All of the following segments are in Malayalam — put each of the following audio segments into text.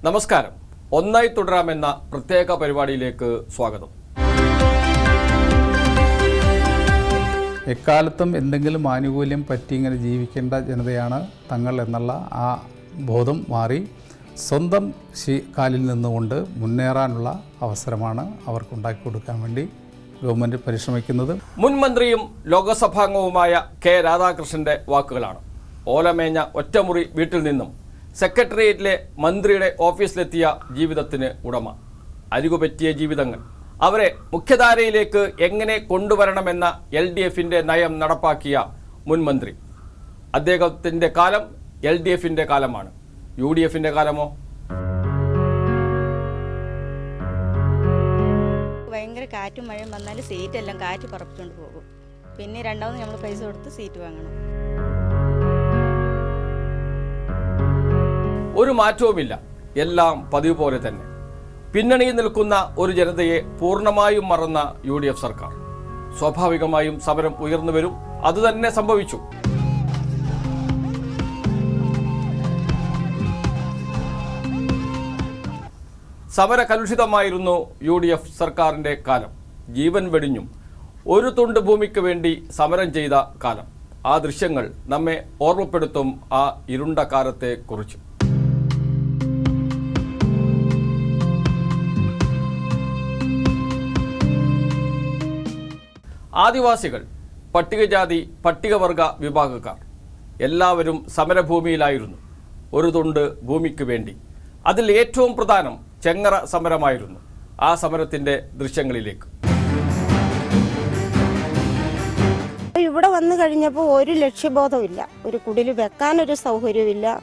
നമസ്കാരം. ഒന്നായി തുടരാമെന്ന പ്രത്യേക പരിപാടിയിലേക്ക് സ്വാഗതം. എക്കാലത്തും എന്തെങ്കിലും ആനുകൂല്യം പറ്റി ഇങ്ങനെ ജീവിക്കേണ്ട ജനതയാണ് തങ്ങൾ എന്നുള്ള ആ ബോധം മാറി സ്വന്തം കാലിൽ നിന്നുകൊണ്ട് മുന്നേറാനുള്ള അവസരമാണ് അവർക്കുണ്ടാക്കി കൊടുക്കാൻ വേണ്ടി ഗവൺമെൻറ് പരിശ്രമിക്കുന്നത്. മുൻ മന്ത്രിയും ലോകസഭാംഗവുമായ കെ രാധാകൃഷ്ണൻ്റെ വാക്കുകളാണ്. ഓലമേഞ്ഞ ഒറ്റമുറി വീട്ടിൽ നിന്നും സെക്രട്ടേറിയറ്റിലെ മന്ത്രിയുടെ ഓഫീസിലെത്തിയ ജീവിതത്തിന് ഉടമ. അരികുപറ്റിയ ജീവിതങ്ങൾ അവരെ മുഖ്യധാരയിലേക്ക് എങ്ങനെ കൊണ്ടുവരണമെന്ന LDFിൻ്റെ നയം നടപ്പാക്കിയ മുൻ മന്ത്രി. അദ്ദേഹത്തിൻ്റെ കാലം LDFിൻ്റെ കാലമാണ്. UDFിൻ്റെ കാലമോ? ഭയങ്കര കാറ്റും മഴയും വന്നാൽ സീറ്റെല്ലാം കാറ്റ് പറപ്പിച്ചുകൊണ്ട് പോകും. പിന്നെ രണ്ടാമത് നമ്മൾ പൈസ കൊടുത്ത് സീറ്റ് വാങ്ങണം. ഒരു മാറ്റവുമില്ല, എല്ലാം പതിവ് പോലെ തന്നെ. പിന്നണിയിൽ നിൽക്കുന്ന ഒരു ജനതയെ പൂർണ്ണമായും മറന്ന UDF സർക്കാർ. സ്വാഭാവികമായും സമരം ഉയർന്നു വരും. അതുതന്നെ സംഭവിച്ചു. സമര കലുഷിതമായിരുന്നു UDF സർക്കാരിൻ്റെ കാലം. ജീവൻ വെടിഞ്ഞും ഒരു തുണ്ട് ഭൂമിക്ക് വേണ്ടി സമരം ചെയ്ത കാലം. ആ ദൃശ്യങ്ങൾ നമ്മെ ഓർമ്മപ്പെടുത്തും ആ ഇരുണ്ട കാലത്തെ കുറിച്ച്. ആദിവാസികൾ, പട്ടികജാതി പട്ടികവർഗ വിഭാഗക്കാർ എല്ലാവരും സമരഭൂമിയിലായിരുന്നു. ഒരു തുണ്ട് ഭൂമിക്ക് വേണ്ടി. അതിൽ ഏറ്റവും പ്രധാനം ചെങ്ങറ സമരമായിരുന്നു. ആ സമരത്തിൻ്റെ ദൃശ്യങ്ങളിലേക്ക്. ഇവിടെ വന്നു കഴിഞ്ഞപ്പോൾ ഒരു ലക്ഷ്യബോധമില്ല, ഒരു കുടിൽ വെക്കാനൊരു സൗകര്യമില്ല,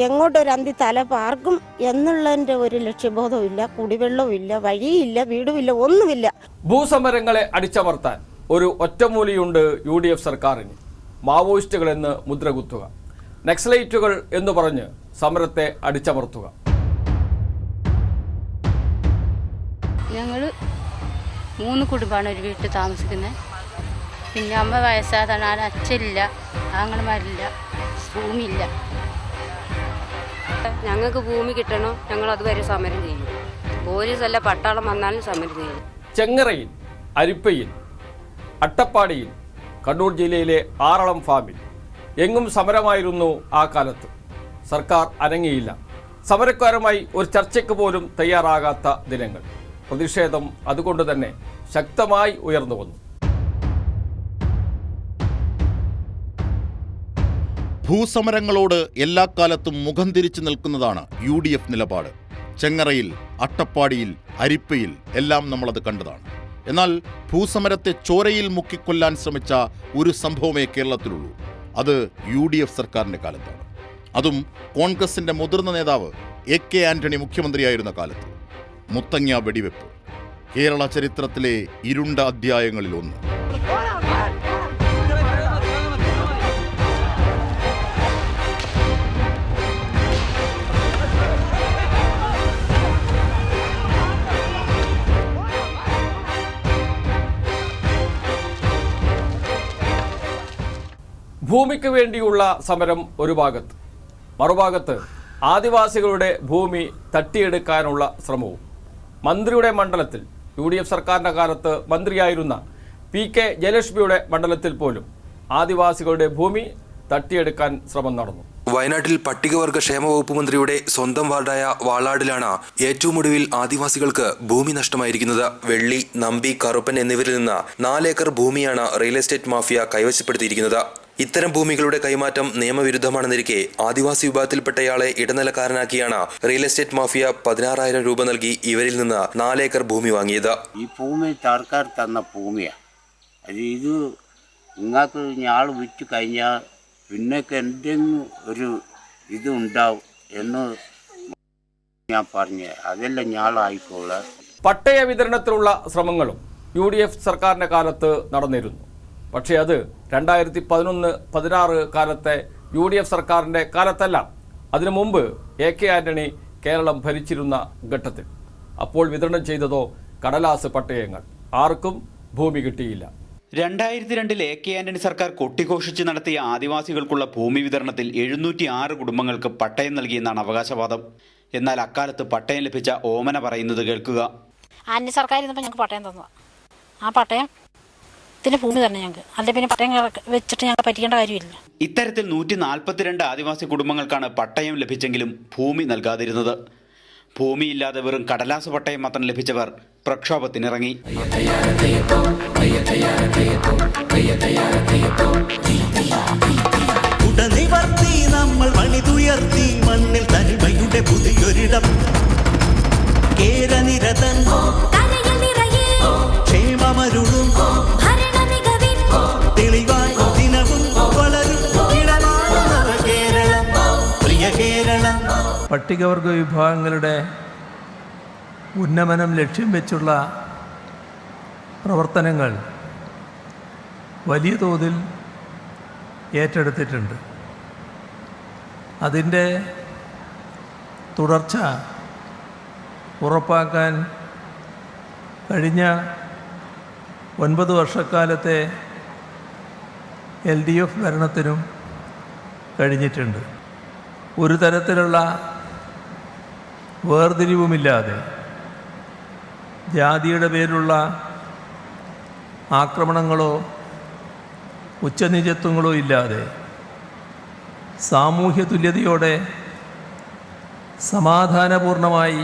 എങ്ങോട്ടൊരു അന്തി തല പാർക്കും എന്നുള്ളതിൻ്റെ ഒരു ലക്ഷ്യബോധമില്ല, കുടിവെള്ളവും ഇല്ല, വഴിയില്ല, വീടുമില്ല, ഒന്നുമില്ല. ഭൂസമരങ്ങളെ അടിച്ചമർത്താൻ ഒരു ഒറ്റമൂലിയുണ്ട് UDF സർക്കാരിന്. മാവോയിസ്റ്റുകളെന്ന് മുദ്രകുത്തുക, നക്സലൈറ്റുകൾ എന്ന് പറഞ്ഞ് സമരത്തെ അടിച്ചമർത്തുക. ഞങ്ങൾ 3 കുടുംബമാണ് ഒരു വീട്ടിൽ താമസിക്കുന്നത്. പിന്നെ അമ്മ വയസ്സാതാണ്, അച്ഛനില്ല, ആങ്ങളമാരില്ല, ഭൂമിയില്ല. ഞങ്ങൾക്ക് ഭൂമി കിട്ടണോ, ഞങ്ങൾ അതുവരെ സമരം ചെയ്യും. പോലീസല്ല പട്ടാളം വന്നാലും സമരം ചെയ്യും. ചെങ്ങറയിൽ, അരിപ്പയിൽ, അട്ടപ്പാടിയിൽ, കണ്ണൂർ ജില്ലയിലെ ആറളം ഫാമിൽ എങ്ങും സമരമായിരുന്നു ആ കാലത്ത്. സർക്കാർ അനങ്ങിയില്ല. സമരക്കാരുമായി ഒരു ചർച്ചയ്ക്ക് പോലും തയ്യാറാകാത്ത ദിനങ്ങൾ. പ്രതിഷേധം അതുകൊണ്ട് തന്നെ ശക്തമായി ഉയർന്നു വന്നു. ഭൂസമരങ്ങളോട് എല്ലാ കാലത്തും മുഖം തിരിച്ചു നിൽക്കുന്നതാണ് UDF നിലപാട്. ചെങ്ങറയിൽ, അട്ടപ്പാടിയിൽ, അരിപ്പയിൽ എല്ലാം നമ്മളത് കണ്ടതാണ്. എന്നാൽ ഭൂസമരത്തെ ചോരയിൽ മുക്കിക്കൊല്ലാൻ ശ്രമിച്ച ഒരു സംഭവമേ കേരളത്തിലുള്ളൂ. അത് UDF സർക്കാരിൻ്റെ കാലത്താണ്. അതും കോൺഗ്രസിൻ്റെ മുതിർന്ന നേതാവ് AK ആന്റണി മുഖ്യമന്ത്രിയായിരുന്ന കാലത്ത്. മുത്തങ്ങ വെടിവെപ്പ് കേരള ചരിത്രത്തിലെ ഇരുണ്ട അധ്യായങ്ങളിലൊന്ന്. ഭൂമിക്ക് വേണ്ടിയുള്ള സമരം ഒരു ഭാഗത്ത്, മറുഭാഗത്ത് ആദിവാസികളുടെ ഭൂമി തട്ടിയെടുക്കാനുള്ള ശ്രമവും. മന്ത്രിയുടെ മണ്ഡലത്തിൽ, UDF സർക്കാരിൻ്റെ കാലത്ത് മന്ത്രിയായിരുന്ന PK ജയലക്ഷ്മിയുടെ മണ്ഡലത്തിൽ പോലും ആദിവാസികളുടെ ഭൂമി തട്ടിയെടുക്കാൻ ശ്രമം നടന്നു. വയനാട്ടിൽ പട്ടികവർഗ ക്ഷേമവകുപ്പ് മന്ത്രിയുടെ സ്വന്തം വാർഡായ വാളാടിലാണ് ഏറ്റവും ഒടുവിൽ ആദിവാസികൾക്ക് ഭൂമി നഷ്ടമായിരിക്കുന്നത്. വെള്ളി, നമ്പി, കറുപ്പൻ എന്നിവരിൽ നിന്ന് 4 ഏക്കർ ഭൂമിയാണ് റിയൽ എസ്റ്റേറ്റ് മാഫിയ കൈവശപ്പെടുത്തിയിരിക്കുന്നത്. ഇത്തരം ഭൂമികളുടെ കൈമാറ്റം നിയമവിരുദ്ധമാണെന്നിരിക്കെ ആദിവാസി വിഭാഗത്തിൽപ്പെട്ടയാളെ ഇടനിലക്കാരനാക്കിയാണ് റിയൽ എസ്റ്റേറ്റ് മാഫിയ 16,000 രൂപ നൽകി ഇവരിൽ നിന്ന് 4 ഏക്കർ ഭൂമി വാങ്ങിയത്. ഈ ഭൂമി സർക്കാർ തന്ന ഭൂമിയാണ്. അത് ഇത് നിങ്ങൾക്ക് ഞാൾ വിറ്റ് കഴിഞ്ഞാൽ പിന്നൊക്കെ എന്തെങ്കിലും ഒരു ഇതുണ്ടാവും എന്ന് ഞാൻ പറഞ്ഞു. അതെല്ലാം ഞാളായിക്കോളാം. പട്ടയ വിതരണത്തിലുള്ള ശ്രമങ്ങളും UDF സർക്കാരിൻ്റെ കാലത്ത് നടന്നിരുന്നു. പക്ഷേ അത് 2011-16 കാലത്തെ UDF സർക്കാരിൻ്റെ കാലത്തല്ല, അതിനു മുമ്പ് AK ആന്റണി കേരളം ഭരിച്ചിരുന്ന ഘട്ടത്തിൽ. അപ്പോൾ വിതരണം ചെയ്തതോ കടലാസ് പട്ടയങ്ങൾ. ആർക്കും ഭൂമി കിട്ടിയില്ല. 2002 AK ആന്റണി സർക്കാർ കൊട്ടിഘോഷിച്ച് നടത്തിയ ആദിവാസികൾക്കുള്ള ഭൂമി വിതരണത്തിൽ 706 കുടുംബങ്ങൾക്ക് പട്ടയം നൽകിയെന്നാണ് അവകാശവാദം. എന്നാൽ അക്കാലത്ത് പട്ടയം ലഭിച്ച ഓമന പറയുന്നത് കേൾക്കുക. ആന്റി സർക്കാർ ഇരുന്നപ്പോൾ ഞങ്ങൾക്ക് പട്ടയം തന്നു. ആ പട്ടയത്തിന് ഭൂമി തന്നെ ഞങ്ങൾക്ക്, അല്ലെ പിന്നെ പട്ടയം വെച്ചിട്ട് ഞങ്ങൾ പറ്റിക്കേണ്ട കാര്യമില്ല. ഇത്തരത്തിൽ 142 ആദിവാസി കുടുംബങ്ങൾക്കാണ് പട്ടയം ലഭിച്ചെങ്കിലും ഭൂമി നൽകാതിരുന്നത്. ഭൂമിയില്ലാതെ വെറും കടലാസ് പട്ടയം മാത്രം ലഭിച്ചവർ പ്രക്ഷോഭത്തിനിറങ്ങി. നമ്മൾ മണിതുയർത്തി മണ്ണിൽ തനിമയുടെ പുതിയൊരിടം കേരനിരതൻ ക്ഷേമമരുളും തെളിവായി ദിനവും വളരും കേരളം, പ്രിയ കേരളം. പട്ടികവർഗ വിഭാഗങ്ങളുടെ ഉന്നമനം ലക്ഷ്യം വെച്ചുള്ള പ്രവർത്തനങ്ങൾ വലിയ തോതിൽ ഏറ്റെടുത്തിട്ടുണ്ട്. അതിൻ്റെ തുടർച്ച ഉറപ്പാക്കാൻ കഴിഞ്ഞ 9 വർഷക്കാലത്തെ LDF ഭരണത്തിനും കഴിഞ്ഞിട്ടുണ്ട്. ഒരു തരത്തിലുള്ള വേർതിരിവുമില്ലാതെ ജാതിയുടെ പേരിലുള്ള ആക്രമണങ്ങളോ ഉച്ചനീചത്വങ്ങളോ ഇല്ലാതെ സാമൂഹ്യ തുല്യതയോടെ സമാധാനപൂർണമായി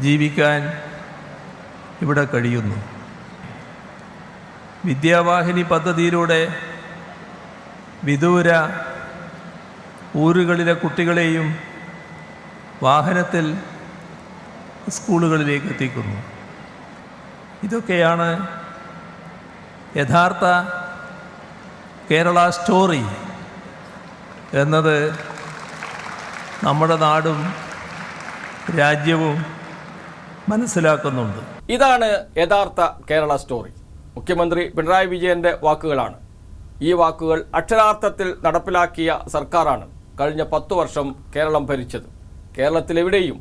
ജീവിക്കാൻ ഇവിടെ കഴിയുന്നു. വിദ്യാവാഹിനി പദ്ധതിയിലൂടെ വിദൂര ഊരുകളിലെ കുട്ടികളെയും വാഹനത്തിൽ സ്കൂളുകളിലേക്ക് എത്തിക്കുന്നു. ഇതൊക്കെയാണ് യഥാർത്ഥ കേരള സ്റ്റോറി എന്നത് നമ്മുടെ നാടും രാജ്യവും മനസ്സിലാക്കുന്നുണ്ട്. ഇതാണ് യഥാർത്ഥ കേരള സ്റ്റോറി. മുഖ്യമന്ത്രി പിണറായി വിജയന്റെ വാക്കുകളാണ്. ഈ വാക്കുകൾ അക്ഷരാർത്ഥത്തിൽ നടപ്പിലാക്കിയ സർക്കാരാണ് കഴിഞ്ഞ 10 വർഷം കേരളം ഭരിച്ചത്. കേരളത്തിലെവിടെയും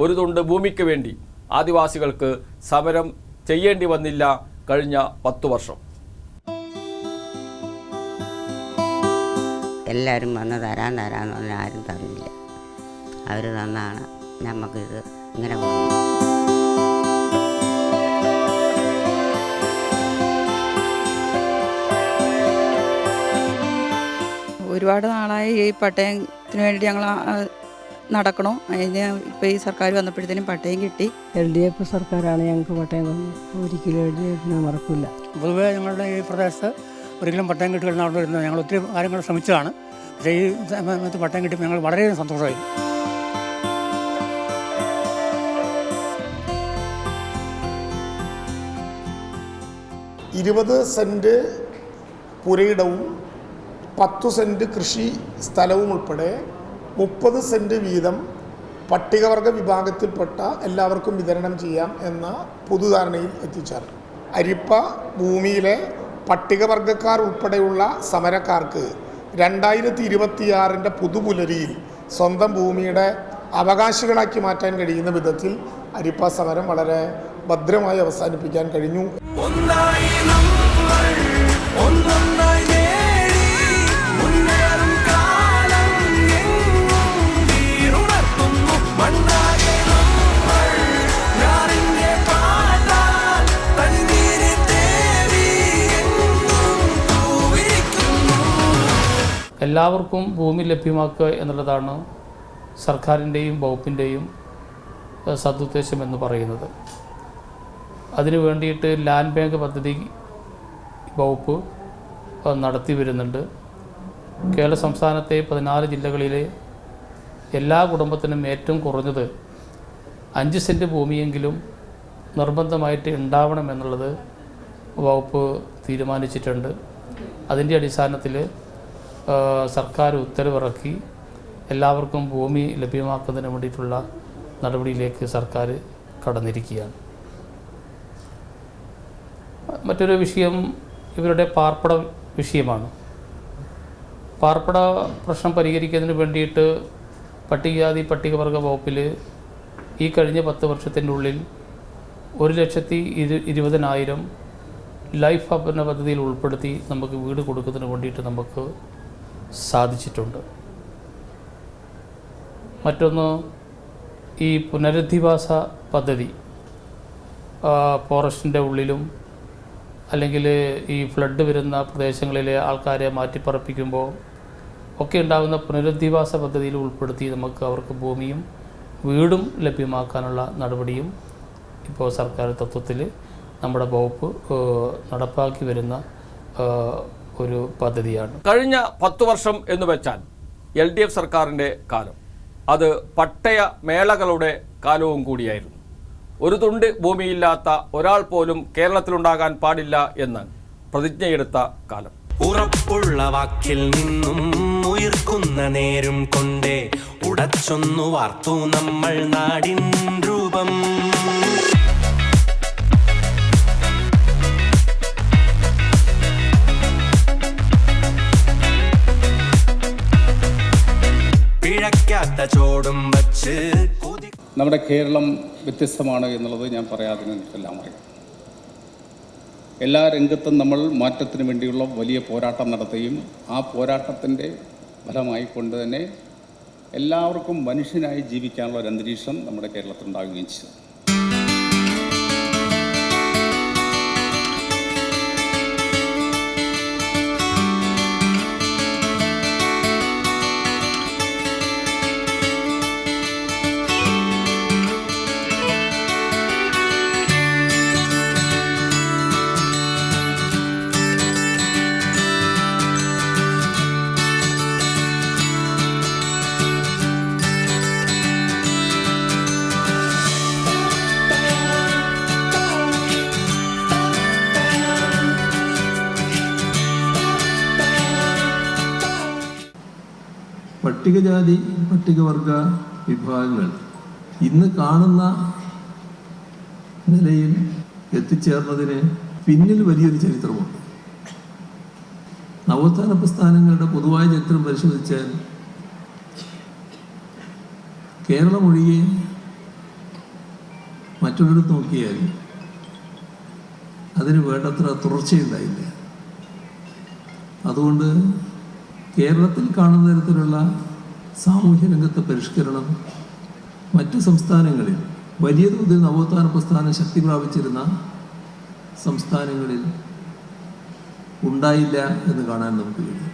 ഒരു തുണ്ട് ഭൂമിക്ക് വേണ്ടി ആദിവാസികൾക്ക് സമരം ചെയ്യേണ്ടി വന്നില്ല കഴിഞ്ഞ 10 വർഷം. എല്ലാവരും വന്ന് തരാമെന്ന് പറഞ്ഞാൽ ആരും തന്നില്ല. അവർ തന്നാണ് നമുക്കിത് ഇങ്ങനെ പോകുന്നത്. ഒരുപാട് നാളായി ഈ പട്ടയത്തിന് വേണ്ടി ഞങ്ങൾ നടക്കണോ. അതിന് ഇപ്പോൾ ഈ സർക്കാർ വന്നപ്പോഴത്തേനും പട്ടയം കിട്ടി. LDF സർക്കാരാണ് ഞങ്ങൾക്ക് പട്ടയം തന്നത്. ഒരിക്കലും LDF മറക്കില്ല. പൊതുവേ ഞങ്ങളുടെ ഈ പ്രദേശത്ത് ഒരിക്കലും പട്ടയം കിട്ടുക വരുന്നത് ഞങ്ങൾ ഒത്തിരി കാര്യങ്ങൾ ശ്രമിച്ചതാണ്. പക്ഷേ ഈ സമയത്ത് പട്ടയം കിട്ടിയപ്പോൾ ഞങ്ങൾ വളരെയധികം സന്തോഷമായി. ഇരുപത് സെൻറ്റ് പുരയിടവും 10 സെൻറ്റ് കൃഷി സ്ഥലവും ഉൾപ്പെടെ 30 സെൻറ്റ് വീതം പട്ടികവർഗ വിഭാഗത്തിൽപ്പെട്ട എല്ലാവർക്കും വിതരണം ചെയ്യാം എന്ന പൊതുധാരണയിൽ എത്തിച്ചേർന്നു. അരിപ്പ ഭൂമിയിലെ പട്ടികവർഗക്കാർ ഉൾപ്പെടെയുള്ള സമരക്കാർക്ക് 2026 പുതുപുലരിയിൽ സ്വന്തം ഭൂമിയുടെ അവകാശികളാക്കി മാറ്റാൻ കഴിയുന്ന വിധത്തിൽ അരിപ്പ സമരം വളരെ ഭദ്രമായി അവസാനിപ്പിക്കാൻ കഴിഞ്ഞു. എല്ലാവർക്കും ഭൂമി ലഭ്യമാക്കുക എന്നുള്ളതാണ് സർക്കാരിൻ്റെയും വകുപ്പിൻ്റെയും സദുദ്ദേശം എന്ന് പറയുന്നത്. അതിനു വേണ്ടിയിട്ട് ലാൻഡ് ബാങ്ക് പദ്ധതി വകുപ്പ് നടത്തി വരുന്നുണ്ട്. കേരള സംസ്ഥാനത്തെ 14 ജില്ലകളിലെ എല്ലാ കുടുംബത്തിനും ഏറ്റവും കുറഞ്ഞത് 5 സെൻറ്റ് ഭൂമിയെങ്കിലും നിർബന്ധമായിട്ട് ഉണ്ടാവണമെന്നുള്ളത് വകുപ്പ് തീരുമാനിച്ചിട്ടുണ്ട്. അതിൻ്റെ അടിസ്ഥാനത്തിൽ സർക്കാർ ഉത്തരവിറക്കി എല്ലാവർക്കും ഭൂമി ലഭ്യമാക്കുന്നതിന് വേണ്ടിയിട്ടുള്ള നടപടിയിലേക്ക് സർക്കാർ കടന്നിരിക്കുകയാണ്. മറ്റൊരു വിഷയം ഇവരുടെ പാർപ്പിട വിഷയമാണ്. പാർപ്പിട പ്രശ്നം പരിഹരിക്കുന്നതിന് വേണ്ടിയിട്ട് പട്ടികജാതി പട്ടികവർഗ വകുപ്പിൽ ഈ കഴിഞ്ഞ 10 വർഷത്തിൻ്റെ ഉള്ളിൽ 1,20,000 ലൈഫ് ഭവന പദ്ധതിയിൽ ഉൾപ്പെടുത്തി നമുക്ക് വീട് കൊടുക്കുന്നതിന് വേണ്ടിയിട്ട് നമുക്ക് സാധിച്ചിട്ടുണ്ട്. മറ്റൊന്ന് ഈ പുനരധിവാസ പദ്ധതി ഫോറസ്റ്റിൻ്റെ ഉള്ളിലും അല്ലെങ്കിൽ ഈ ഫ്ലഡ് വരുന്ന പ്രദേശങ്ങളിലെ ആൾക്കാരെ മാറ്റിപ്പറപ്പിക്കുമ്പോൾ ഒക്കെ ഉണ്ടാകുന്ന പുനരധിവാസ പദ്ധതിയിൽ ഉൾപ്പെടുത്തി നമുക്ക് അവർക്ക് ഭൂമിയും വീടും ലഭ്യമാക്കാനുള്ള നടപടിയും ഇപ്പോൾ സർക്കാർ തത്വത്തിൽ നമ്മുടെ വകുപ്പ് നടപ്പാക്കി വരുന്ന ഒരു പദ്ധതിയാണ്. കഴിഞ്ഞ 10 വർഷം എന്ന് വെച്ചാൽ LDF സർക്കാരിൻ്റെ കാലം അത് പട്ടയ മേളകളുടെ കാലവും കൂടിയായിരുന്നു. ഒരു തുണ്ട് ഭൂമിയില്ലാത്ത ഒരാൾ പോലും കേരളത്തിലുണ്ടാകാൻ പാടില്ല എന്ന് പ്രതിജ്ഞയെടുത്ത കാലം. ഉറപ്പുള്ള വാക്കിൽ നിന്നും ഉയർക്കുന്ന നേരും കൊണ്ടേ ഉടച്ചൊന്നു വാർത്തു നമ്മൾ നാടിൻ രൂപം. പിഴയ്ക്കാത്ത ചോടും വച്ച് നമ്മുടെ കേരളം വ്യത്യസ്തമാണ് എന്നുള്ളത് ഞാൻ പറയാതെ നിങ്ങൾക്കെല്ലാം അറിയാം. എല്ലാ രംഗത്തും നമ്മൾ മാറ്റത്തിന് വേണ്ടിയുള്ള വലിയ പോരാട്ടം നടത്തുകയും ആ പോരാട്ടത്തിൻ്റെ ഫലമായിക്കൊണ്ട് തന്നെ എല്ലാവർക്കും മനുഷ്യനായി ജീവിക്കാനുള്ള ഒരു അന്തരീക്ഷം നമ്മുടെ കേരളത്തിൽ ഉണ്ടാവുകയും ചെയ്തു. പട്ടികജാതി പട്ടികവർഗ വിഭാഗങ്ങൾ ഇന്ന് കാണുന്ന നിലയിൽ എത്തിച്ചേർന്നതിന് പിന്നിൽ വലിയൊരു ചരിത്രമുണ്ട്. നവോത്ഥാന പ്രസ്ഥാനങ്ങളുടെ പൊതുവായ ചരിത്രം പരിശോധിച്ചാൽ കേരളം ഒഴികെ മറ്റൊരിടത്ത് നോക്കിയാൽ അതിന് വേണ്ടത്ര തുടർച്ചയുണ്ടായില്ല. അതുകൊണ്ട് കേരളത്തിൽ കാണുന്ന തരത്തിലുള്ള സാമൂഹ്യ രംഗത്തെ പരിഷ്കരണം മറ്റ് സംസ്ഥാനങ്ങളിൽ വലിയ തോതിൽ നവോത്ഥാന പ്രസ്ഥാനം ശക്തി പ്രാപിച്ചിരുന്ന സംസ്ഥാനങ്ങളിൽ ഉണ്ടായില്ല എന്ന് കാണാൻ നമുക്ക് കഴിയും.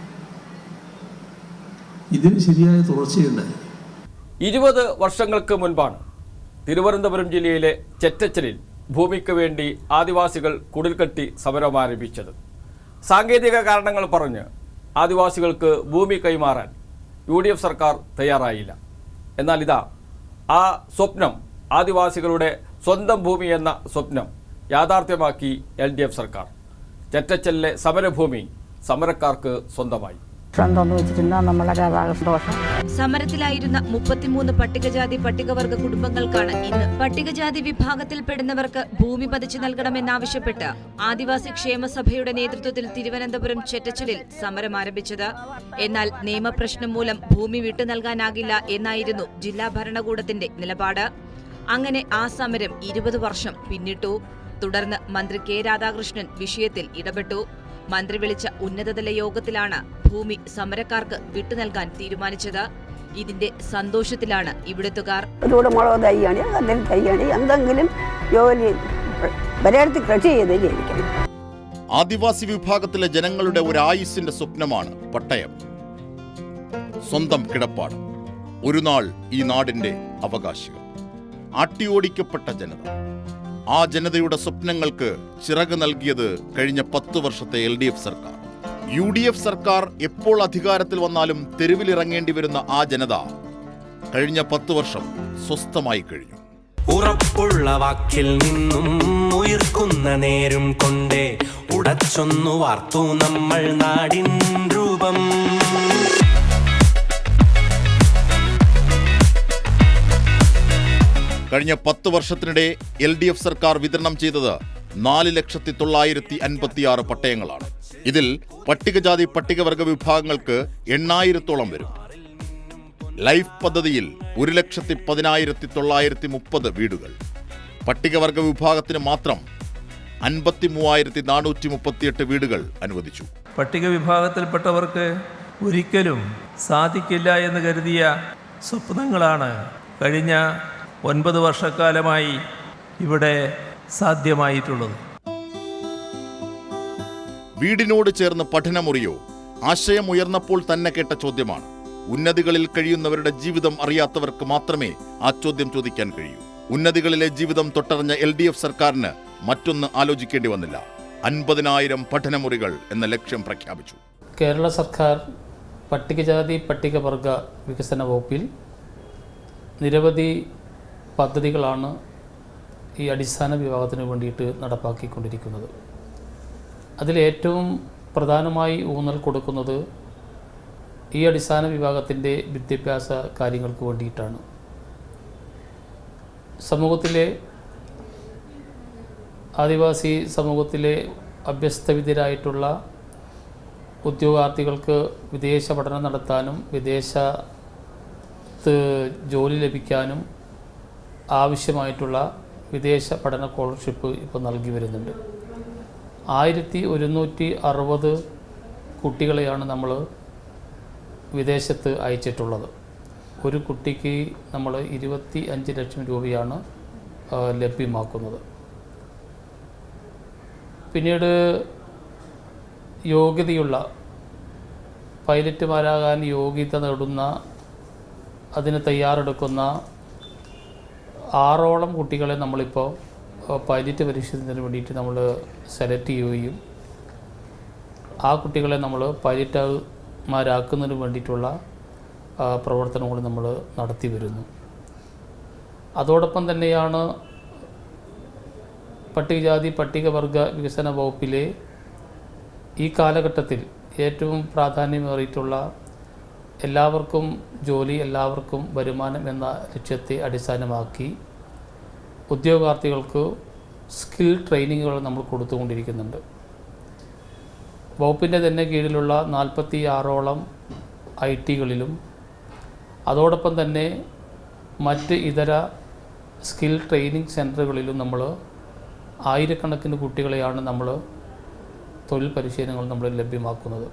ഇതിന് ശരിയായ തുടർച്ചയുണ്ടായി. 20 വർഷങ്ങൾക്ക് മുൻപാണ് തിരുവനന്തപുരം ജില്ലയിലെ ചെറ്റച്ചലിൽ ഭൂമിക്ക് വേണ്ടി ആദിവാസികൾ കുടിൽകെട്ടി സമരം ആരംഭിച്ചത്. സാങ്കേതിക കാരണങ്ങൾ പറഞ്ഞ് ആദിവാസികൾക്ക് ഭൂമി കൈമാറാൻ UDF സർക്കാർ തയ്യാറായില്ല. എന്നാൽ ഇതാ ആ സ്വപ്നം, ആദിവാസികളുടെ സ്വന്തം ഭൂമി എന്ന സ്വപ്നം യാഥാർത്ഥ്യമാക്കി LDF സർക്കാർ. ചെറ്റച്ചലിലെ സമരഭൂമി സമരക്കാർക്ക് സ്വന്തമായി. സമരത്തിലായിരുന്ന 33 പട്ടികജാതി പട്ടികവർഗ കുടുംബങ്ങൾക്കാണ് ഇന്ന് പട്ടികജാതി വിഭാഗത്തിൽപ്പെടുന്നവർക്ക് ഭൂമി പതിച്ചു നൽകണമെന്നാവശ്യപ്പെട്ട് ആദിവാസി ക്ഷേമസഭയുടെ നേതൃത്വത്തിൽ തിരുവനന്തപുരം ചെറ്റച്ചലിൽ സമരം ആരംഭിച്ചത്. എന്നാൽ നിയമപ്രശ്നം മൂലം ഭൂമി വിട്ടു നൽകാനാകില്ല എന്നായിരുന്നു ജില്ലാ ഭരണകൂടത്തിന്റെ നിലപാട്. അങ്ങനെ ആ സമരം 20 വർഷം പിന്നിട്ടു. തുടർന്ന് മന്ത്രി K രാധാകൃഷ്ണൻ വിഷയത്തിൽ ഇടപെട്ടു. മന്ത്രി വിളിച്ച ഉന്നതതല യോഗത്തിലാണ് ഭൂമി സമരക്കാർക്ക് വിട്ടു നൽകാൻ തീരുമാനിച്ചത്. ഇതിന്റെ സന്തോഷത്തിലാണ് ഇവിടുത്തുകാർ. ആദിവാസി വിഭാഗത്തിലെ ജനങ്ങളുടെ ഒരു ആയുസ്സിന്റെ സ്വപ്നമാണ് പട്ടയം, സ്വന്തം കിടപ്പാട്. ഒരു നാൾ ഈ നാടിന്റെ അവകാശികൾ, ആട്ടിയോടിക്കപ്പെട്ട ജനത. ആ ജനതയുടെ സ്വപ്നങ്ങൾക്ക് ചിറക് നൽകിയത് കഴിഞ്ഞ 10 വർഷത്തെ LDF സർക്കാർ. UDF സർക്കാർ എപ്പോൾ അധികാരത്തിൽ വന്നാലും തെരുവിലിറങ്ങേണ്ടി വരുന്ന ആ ജനത കഴിഞ്ഞ 10 വർഷം സ്വസ്ഥമായി കഴിഞ്ഞു. ഉറപ്പുള്ള വാക്കിൽ നിന്നും ഉയർക്കുന്ന നേരും കൊണ്ടേ ഉടച്ചൊന്നു വാർത്തു നമ്മൾ നാടിൻ രൂപം. കഴിഞ്ഞ 10 വർഷത്തിനിടെ LDF സർക്കാർ വിതരണം ചെയ്തത് 4,956 പട്ടയങ്ങളാണ്. ഇതിൽ പട്ടികജാതി പട്ടികവർഗ വിഭാഗങ്ങൾക്ക് 8,000-ഓളം വരും. ലൈഫ് പദ്ധതിയിൽ 1,10,930 വീടുകൾ. പട്ടികവർഗ വിഭാഗത്തിന് മാത്രം 53,438 വീടുകൾ അനുവദിച്ചു. പട്ടിക വിഭാഗത്തിൽപ്പെട്ടവർക്ക് ഒരിക്കലും സാധിക്കില്ല എന്ന് കരുതിയ സ്വപ്നങ്ങളാണ് കഴിഞ്ഞ 9 വർഷക്കാലമായി ഇവിടെ സാധ്യമായിട്ടുള്ളത്. വീടിനോട് ചേർന്ന് പഠനമുറിയോ? ആശയം ഉയർന്നപ്പോൾ തന്നെ കേട്ട ചോദ്യമാണ്. ഉന്നതികളിൽ കഴിയുന്നവരുടെ ജീവിതം അറിയാത്തവർക്ക് മാത്രമേ ആ ചോദ്യം ചോദിക്കാൻ കഴിയൂ. ഉന്നതികളിലെ ജീവിതം തൊട്ടറിഞ്ഞ LDF സർക്കാരിന് മറ്റൊന്ന് ആലോചിക്കേണ്ടി വന്നില്ല. 50,000 പഠനമുറികൾ എന്ന ലക്ഷ്യം പ്രഖ്യാപിച്ചു. കേരള സർക്കാർ പട്ടികജാതി പട്ടികവർഗ വികസന വകുപ്പിൽ നിരവധി പദ്ധതികളാണ് ഈ അടിസ്ഥാന വിഭാഗത്തിന് വേണ്ടിയിട്ട് നടപ്പാക്കിക്കൊണ്ടിരിക്കുന്നത്. അതിലേറ്റവും പ്രധാനമായി ഊന്നൽ കൊടുക്കുന്നത് ഈ അടിസ്ഥാന വിഭാഗത്തിൻ്റെ വിദ്യാഭ്യാസ കാര്യങ്ങൾക്ക് വേണ്ടിയിട്ടാണ്. സമൂഹത്തിലെ ആദിവാസി സമൂഹത്തിലെ അഭ്യസ്തവിദ്യരായിട്ടുള്ള ഉദ്യോഗാർത്ഥികൾക്ക് വിദേശ പഠനം നടത്താനും വിദേശത്ത് ജോലി ലഭിക്കാനും ആവശ്യമായിട്ടുള്ള വിദേശ പഠന സ്കോളർഷിപ്പ് ഇപ്പോൾ നൽകി വരുന്നുണ്ട്. 1160 കുട്ടികളെയാണ് നമ്മൾ വിദേശത്ത് അയച്ചിട്ടുള്ളത്. ഒരു കുട്ടിക്ക് നമ്മൾ 25 ലക്ഷം രൂപയാണ് ലഭ്യമാക്കുന്നത്. പിന്നീട് യോഗ്യതയുള്ള പൈലറ്റുമാരാകാൻ യോഗ്യത നേടുന്ന അതിന് തയ്യാറെടുക്കുന്ന 6ഓളം കുട്ടികളെ നമ്മളിപ്പോൾ പൈലറ്റ് പരീക്ഷണത്തിന് വേണ്ടിയിട്ട് നമ്മൾ സെലക്ട് ചെയ്യുകയും ആ കുട്ടികളെ നമ്മൾ പൈലറ്റുമാരാക്കുന്നതിന് വേണ്ടിയിട്ടുള്ള പ്രവർത്തനങ്ങൾ നമ്മൾ നടത്തി വരുന്നു. അതോടൊപ്പം തന്നെയാണ് പട്ടികജാതി പട്ടികവർഗ വികസന വകുപ്പിലെ ഈ കാലഘട്ടത്തിൽ ഏറ്റവും പ്രാധാന്യമേറിയിട്ടുള്ള എല്ലാവർക്കും ജോലി, എല്ലാവർക്കും വരുമാനം എന്ന ലക്ഷ്യത്തെ അടിസ്ഥാനമാക്കി ഉദ്യോഗാർത്ഥികൾക്ക് സ്കിൽ ട്രെയിനിങ്ങുകൾ നമ്മൾ കൊടുത്തുകൊണ്ടിരിക്കുന്നുണ്ട്. വകുപ്പിൻ്റെ തന്നെ കീഴിലുള്ള 46ഓളം IT-കളിലും അതോടൊപ്പം തന്നെ മറ്റ് ഇതര സ്കിൽ ട്രെയിനിങ് സെൻറ്ററുകളിലും നമ്മൾ ആയിരക്കണക്കിന് കുട്ടികളെയാണ് നമ്മൾ തൊഴിൽ പരിശീലനങ്ങൾ നമ്മൾ ലഭ്യമാക്കുന്നത്.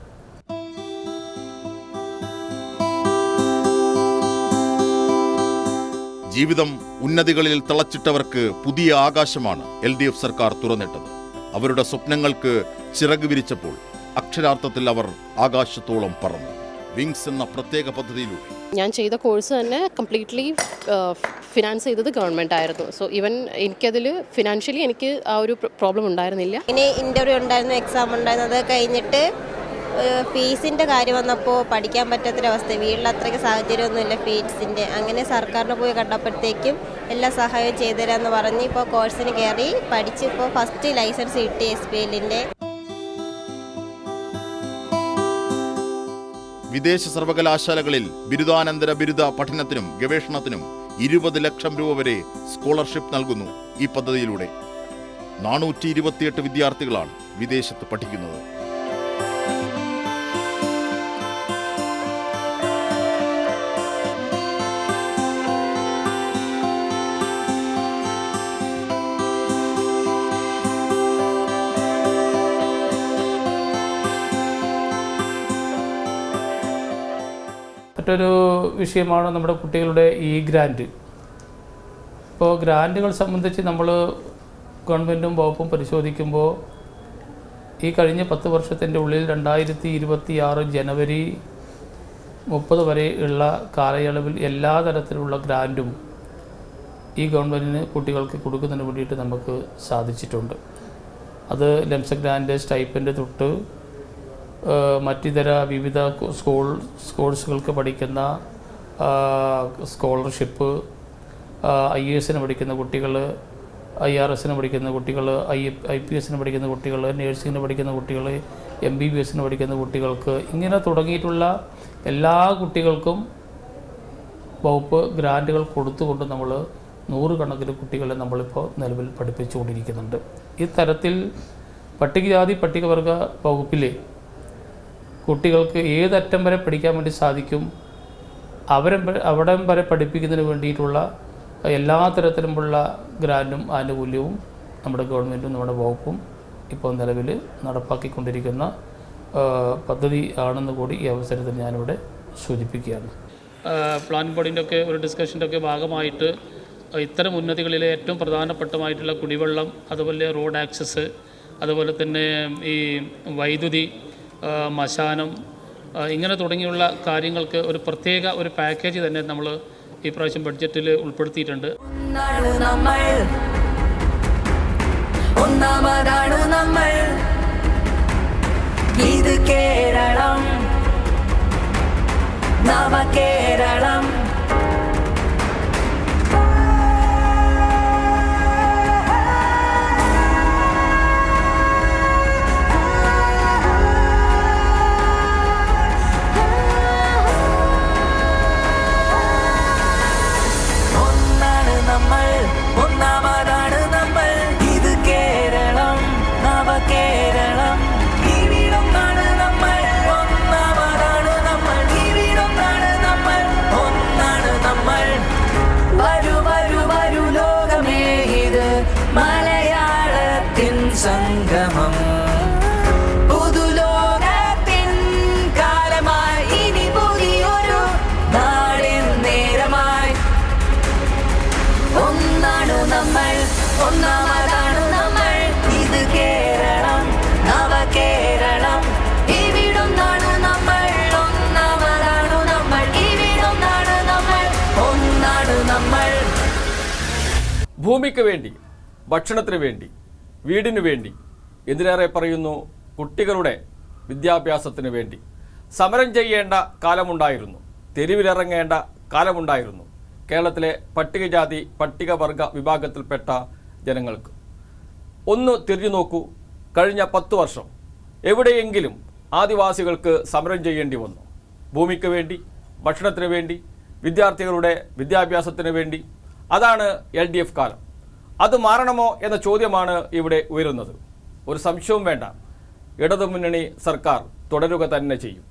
ജീവിതം ഉന്നതികളിൽ തിളച്ചിട്ടവർക്ക് പുതിയ ആകാശമാണ് LDF സർക്കാർ തുറന്നിട്ടത്. അവരുടെ സ്വപ്നങ്ങൾക്ക് ചിറക് വിരിച്ചപ്പോൾ അക്ഷരാർത്ഥത്തിൽ അവർ ആകാശത്തോളം പറന്നു. വിങ്സ് എന്ന പ്രത്യേക പദ്ധതിയിലൂടെ ഞാൻ ചെയ്ത കോഴ്സ് തന്നെ കംപ്ലീറ്റ്ലി ഫിനാൻസ് ചെയ്തത് ഗവൺമെൻറ് ആയിരുന്നു. സോ ഈവൻ എനിക്കതിൽ ഫിനാൻഷ്യലി എനിക്ക് ആ ഒരു പ്രോബ്ലം ഉണ്ടായിരുന്നില്ല. ഇനി ഇൻ്റർവ്യൂ ഉണ്ടായിരുന്നു, എക്സാം ഉണ്ടായിരുന്നു. അത് കഴിഞ്ഞിട്ട് ഫീസിൻ്റെ കാര്യം വന്നപ്പോൾ പഠിക്കാൻ പറ്റാത്തൊരവസ്ഥ, വീട്ടിൽ അത്രയ്ക്ക് സാഹചര്യമൊന്നുമില്ല ഫീസിൻ്റെ. അങ്ങനെ സർക്കാരിന് പോയി കണ്ടപ്പോഴത്തേക്കും എല്ലാ സഹായവും ചെയ്തുതരാമെന്ന് പറഞ്ഞ് ഇപ്പോൾ കോഴ്സിന് കയറി പഠിച്ച് ഇപ്പോൾ ഫസ്റ്റ് ലൈസൻസ് കിട്ടി SPLൻ്റെ. വിദേശ സർവകലാശാലകളിൽ ബിരുദാനന്തര ബിരുദ പഠനത്തിനും ഗവേഷണത്തിനും 20 ലക്ഷം രൂപ വരെ സ്കോളർഷിപ്പ് നൽകുന്നു ഈ പദ്ധതിയിലൂടെ. 428 വിദ്യാർത്ഥികളാണ് വിദേശത്ത് പഠിക്കുന്നത്. മറ്റൊരു വിഷയമാണ് നമ്മുടെ കുട്ടികളുടെ ഗ്രാൻറ്റ്. ഇപ്പോൾ ഗ്രാൻറ്റുകൾ സംബന്ധിച്ച് നമ്മൾ ഗവൺമെൻറ്റും വകുപ്പും പരിശോധിക്കുമ്പോൾ ഈ കഴിഞ്ഞ 10 വർഷത്തിൻ്റെ ഉള്ളിൽ 2026 ജനുവരി 30 വരെ ഉള്ള കാലയളവിൽ എല്ലാ തരത്തിലുള്ള ഗ്രാൻറ്റും ഈ ഗവൺമെൻറ്റിന് കുട്ടികൾക്ക് കൊടുക്കുന്നതിന് വേണ്ടിയിട്ട് നമുക്ക് സാധിച്ചിട്ടുണ്ട്. അത് ലംസ ഗ്രാൻറ്റ്, സ്റ്റൈപ്പൻഡ് തൊട്ട് മറ്റിതര വിവിധ കോഴ്സുകൾക്ക് പഠിക്കുന്ന സ്കോളർഷിപ്പ്, IAS-ന് പഠിക്കുന്ന കുട്ടികൾ, IRS-ന് പഠിക്കുന്ന കുട്ടികൾ, IPS-ന് പഠിക്കുന്ന കുട്ടികൾ, നേഴ്സിങ്ങിന് പഠിക്കുന്ന കുട്ടികൾ, MBBS-ന് പഠിക്കുന്ന കുട്ടികൾക്ക്, ഇങ്ങനെ തുടങ്ങിയിട്ടുള്ള എല്ലാ കുട്ടികൾക്കും വകുപ്പ് ഗ്രാൻറ്റുകൾ കൊടുത്തുകൊണ്ട് നമ്മൾ 100 കണക്കിന് കുട്ടികളെ നമ്മളിപ്പോൾ നിലവിൽ പഠിപ്പിച്ചുകൊണ്ടിരിക്കുന്നുണ്ട്. ഈ തരത്തിൽ പട്ടികജാതി പട്ടികവർഗ വകുപ്പിലെ കുട്ടികൾക്ക് ഏതറ്റം വരെ പഠിക്കാൻ വേണ്ടി സാധിക്കും, അവിടം വരെ പഠിപ്പിക്കുന്നതിന് വേണ്ടിയിട്ടുള്ള എല്ലാ തരത്തിലുമുള്ള ഗ്രാൻറ്റും ആനുകൂല്യവും നമ്മുടെ ഗവൺമെൻറ്റും നമ്മുടെ വകുപ്പും ഇപ്പോൾ നിലവിൽ നടപ്പാക്കിക്കൊണ്ടിരിക്കുന്ന പദ്ധതി ആണെന്ന് കൂടി ഈ അവസരത്തിൽ ഞാനിവിടെ സൂചിപ്പിക്കുകയാണ്. പ്ലാൻ ബോർഡിൻ്റെ ഒക്കെ ഒരു ഡിസ്കഷൻ്റെ ഒക്കെ ഭാഗമായിട്ട് ഇത്തരം ഉന്നതികളിലെ ഏറ്റവും പ്രധാനപ്പെട്ടമായിട്ടുള്ള കുടിവെള്ളം, അതുപോലെ റോഡ് ആക്സസ്, അതുപോലെ തന്നെ ഈ വൈദ്യുതി, മശാനം, ഇങ്ങനെ തുടങ്ങിയുള്ള കാര്യങ്ങൾക്ക് ഒരു പ്രത്യേക ഒരു പാക്കേജ് തന്നെ നമ്മൾ ഈ പ്രാവശ്യം ബഡ്ജറ്റിൽ ഉൾപ്പെടുത്തിയിട്ടുണ്ട്. ഇത് കേരളം, നവകേരളം. ഒന്നാണ് നമ്മൾ, ഒന്നാമതാണ് നമ്മൾ. ഇത് കേരളം, നവകേരളം. ഇവിടൊന്നാണ് നമ്മൾ, ഒന്നാമതാണ് നമ്മൾ. ഇവിടൊന്നാണ് നമ്മൾ, ഒന്നാണ് നമ്മൾ. വരൂ വരൂ വരൂ ലോകമേ, ഇത് മലയാളത്തിൻ സംഗമം. പുതുലോകത്തിൻ കാലമായി, ഇനി പുതിയൊരു നാടിൻ നേരമായി. ഒന്നാണു നമ്മൾ, ഒന്നാമതാണു നമ്മൾ. ഇത് കേരളം, നവകേരളം. ഇവിടൊന്നാണ് നമ്മൾ, ഒന്നാമതാണു നമ്മൾ. ഇവിടൊന്നാണ് നമ്മൾ, ഒന്നാണു നമ്മൾ. ഭൂമിക്ക് വേണ്ടി, ഭക്ഷണത്തിന് വേണ്ടി, വീടിന് വേണ്ടി, എന്തിനേറെ പറയുന്നു കുട്ടികളുടെ വിദ്യാഭ്യാസത്തിന് വേണ്ടി സമരം ചെയ്യേണ്ട കാലമുണ്ടായിരുന്നു. തെരുവിലിറങ്ങേണ്ട കാലമുണ്ടായിരുന്നു കേരളത്തിലെ പട്ടികജാതി പട്ടികവർഗ വിഭാഗത്തിൽപ്പെട്ട ജനങ്ങൾക്ക്. ഒന്ന് തിരിഞ്ഞു നോക്കൂ, കഴിഞ്ഞ 10 വർഷം എവിടെയെങ്കിലും ആദിവാസികൾക്ക് സമരം ചെയ്യേണ്ടി വന്നു? ഭൂമിക്ക് വേണ്ടി, ഭക്ഷണത്തിന് വേണ്ടി, വിദ്യാർത്ഥികളുടെ വിദ്യാഭ്യാസത്തിന് വേണ്ടി. അതാണ് LDF കാലം. അത് മാറണമോ എന്ന ചോദ്യമാണ് ഇവിടെ ഉയരുന്നത്. ഒരു സംശയവും വേണ്ട, ഇടതുമുന്നണി സർക്കാർ തുടരുക തന്നെ ചെയ്യും.